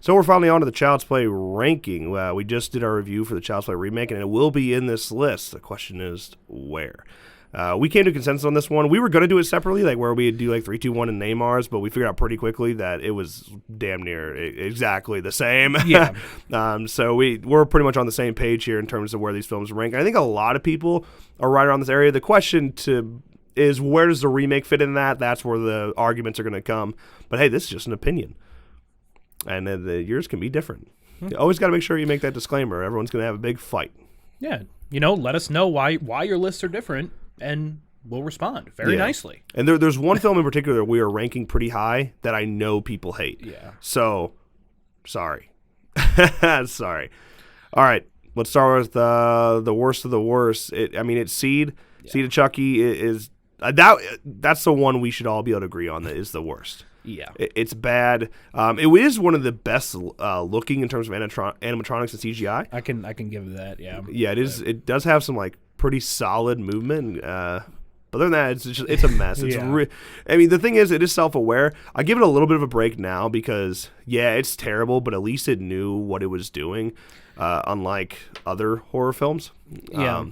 So we're finally on to the Child's Play ranking. We just did our review for the Child's Play remake, and it will be in this list. The question is, where? We came to consensus on this one. We were going to do it separately, like where we'd do like 3, 2, 1 and name ours, but we figured out pretty quickly that it was damn near exactly the same. Yeah. So we're pretty much on the same page here in terms of where these films rank. I think a lot of people are right around this area. The question is where does the remake fit in that? That's where the arguments are going to come. But hey, this is just an opinion. And yours can be different. You always got to make sure you make that disclaimer. Everyone's going to have a big fight. Yeah. Let us know why your lists are different, and we'll respond very nicely. And there's one film in particular we are ranking pretty high that I know people hate. Yeah. So, sorry. Sorry. All right. Let's start with the worst of the worst. It's Seed. Yeah. Seed of Chucky is that's the one we should all be able to agree on that is the worst. Yeah. It's bad. It is one of the best looking in terms of animatronics and CGI. I can give that, yeah. Yeah, it is. It does have some like pretty solid movement. But other than that, it's a mess. It's the thing is, it is self-aware. I give it a little bit of a break now because it's terrible, but at least it knew what it was doing, unlike other horror films. Yeah.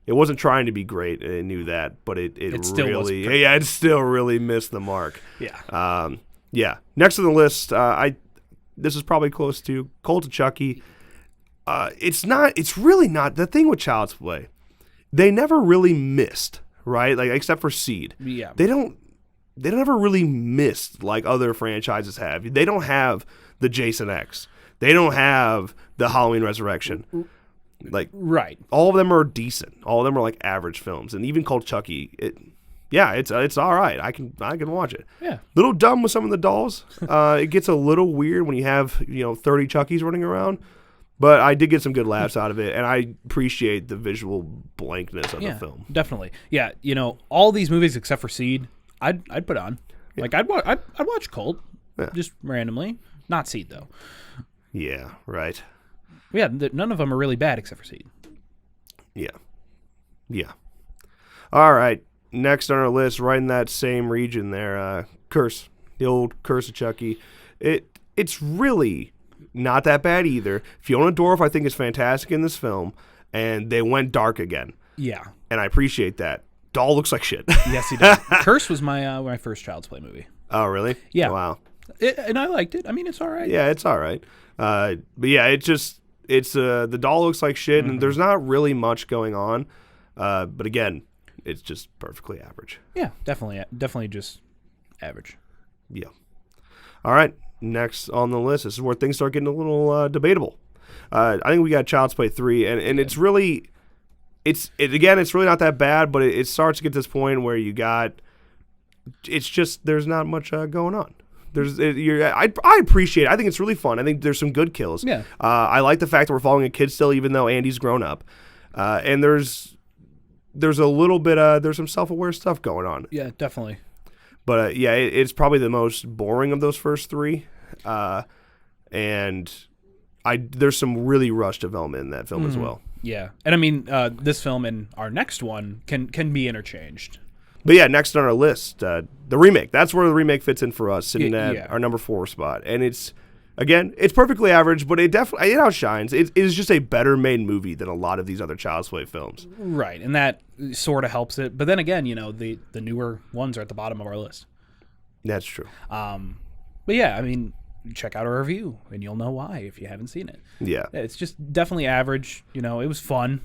It wasn't trying to be great. It knew that, but it really, it still really missed the mark. Yeah. Next on the list, this is probably close to Cult of Chucky. It's really not the thing with Child's Play. They never really missed, right? Like except for Seed. Yeah. They don't ever really missed like other franchises have. They don't have the Jason X. They don't have the Halloween Resurrection. Like right, all of them are decent. All of them are like average films, and even Cult Chucky, it's all right. I can watch it. Yeah, little dumb with some of the dolls. It gets a little weird when you have 30 Chuckies running around, but I did get some good laughs out of it, and I appreciate the visual blankness of the film. Definitely. Yeah, all these movies except for Seed, I'd put on. Yeah. Like I'd watch Cult, just randomly. Not Seed though. Yeah. Right. Yeah, none of them are really bad except for Seed. Yeah. All right. Next on our list, right in that same region there, Curse. The Old Curse of Chucky. It's really not that bad either. Fiona Dorff, I think, is fantastic in this film, and they went dark again. Yeah. And I appreciate that. Doll looks like shit. Yes, he does. Curse was my first Child's Play movie. Oh, really? Yeah. Wow. And I liked it. I mean, it's all right. Yeah, it's all right. But yeah, it's the doll looks like shit, and there's not really much going on. But again, it's just perfectly average. Yeah, definitely just average. Yeah. All right, next on the list, this is where things start getting a little debatable. I think we got Child's Play 3, and it's really, it's really not that bad, but it starts to get to this point where it's just there's not much going on. I appreciate it. I think it's really fun. I think there's some good kills. Yeah. I like the fact that we're following a kid still, even though Andy's grown up. And there's a little bit there's some self-aware stuff going on. Yeah, definitely. But it's probably the most boring of those first three. And there's some really rushed development in that film as well. Yeah, and I mean this film and our next one can be interchanged. But yeah, next on our list, the remake. That's where the remake fits in for us, sitting at our number 4 spot. And it's perfectly average, but it outshines. It is just a better made movie than a lot of these other Child's Play films. Right, and that sort of helps it. But then again, the newer ones are at the bottom of our list. That's true. But yeah, I mean, check out our review, and you'll know why if you haven't seen it. Yeah. It's just definitely average. It was fun.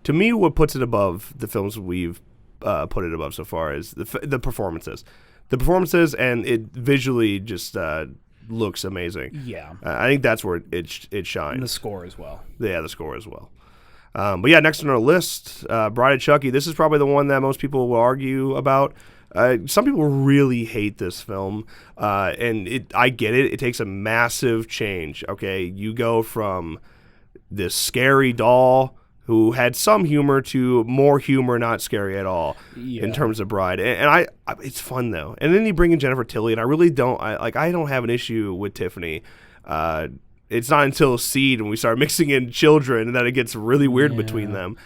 To me, what puts it above the films we've put it above so far is the performances. The performances, and it visually just looks amazing. Yeah. I think that's where it shines. And the score as well. Yeah, the score as well. But yeah, next on our list, Bride of Chucky. This is probably the one that most people will argue about. Some people really hate this film, and I get it. It takes a massive change. Okay, you go from this scary doll who had some humor to more humor, not scary at all in terms of Bride. And I it's fun though. And then you bring in Jennifer Tilly, and I really don't I don't have an issue with Tiffany. It's not until Seed when we start mixing in children that it gets really weird between them.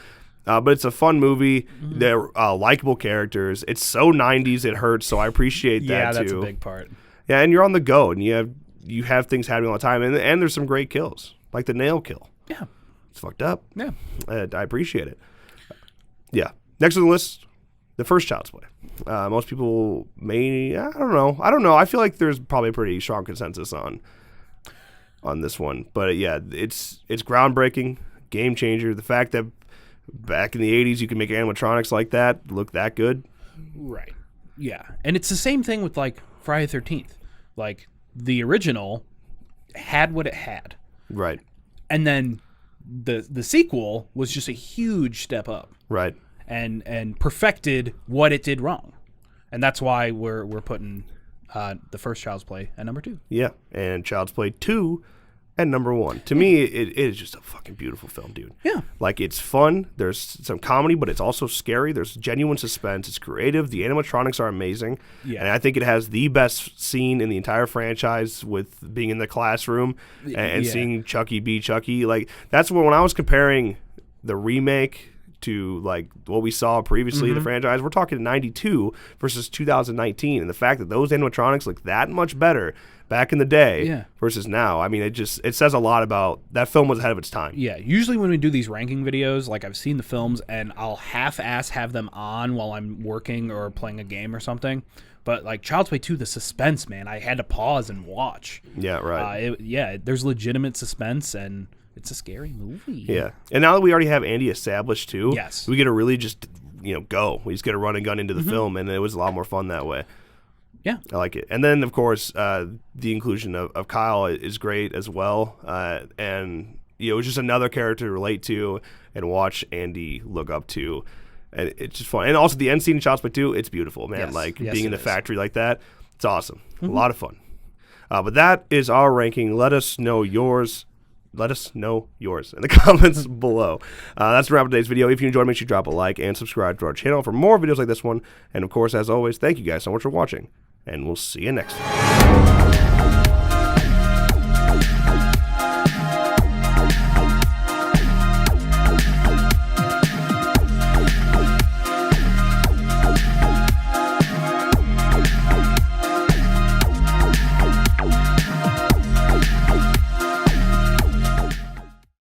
But it's a fun movie. They're likable characters. It's so 90s it hurts, so I appreciate that too. Yeah, that's a big part. Yeah, and you're on the go, and you have things happening all the time, and there's some great kills, like the nail kill. Yeah. It's fucked up. Yeah. I appreciate it. Yeah. Next on the list, the first Child's Play. Most people may, I don't know. I feel like there's probably a pretty strong consensus on this one. But yeah, it's groundbreaking, game changer. The fact that back in the 80s you could make animatronics like that look that good. Right. Yeah. And it's the same thing with like Friday the 13th. Like the original had what it had. Right. And then the sequel was just a huge step up. Right. And perfected what it did wrong. And that's why we're putting the first Child's Play at number 2. Yeah. And Child's Play 2 at number 1. To me, it is just a fucking beautiful film, dude. Yeah. Like, it's fun. There's some comedy, but it's also scary. There's genuine suspense. It's creative. The animatronics are amazing. Yeah. And I think it has the best scene in the entire franchise with being in the classroom and seeing Chucky be Chucky. Like, that's when I was comparing the remake to like what we saw previously in the franchise, we're talking 92 versus 2019, and the fact that those animatronics look that much better back in the day versus now, I mean, it says a lot about that film was ahead of its time. Yeah, usually when we do these ranking videos, like I've seen the films and I'll half-ass have them on while I'm working or playing a game or something. But like Child's Play 2, the suspense, man, I had to pause and watch. Yeah, right. There's legitimate suspense, and it's a scary movie. Yeah. And now that we already have Andy established too, yes, we get to really just, go. We just get to run and gun into the film, and it was a lot more fun that way. Yeah. I like it. And then, of course, the inclusion of Kyle is great as well. And, it's just another character to relate to and watch Andy look up to. And it's just fun. And also the end scene in Child's Play 2, it's beautiful, man. Yes. Yes, being in the factory like that, it's awesome. A Mm-hmm. lot of fun. But that is our ranking. Let us know yours. Let us know yours in the comments below. That's the wrap of today's video. If you enjoyed, make sure you drop a like and subscribe to our channel for more videos like this one. And of course, as always, thank you guys so much for watching. And we'll see you next time.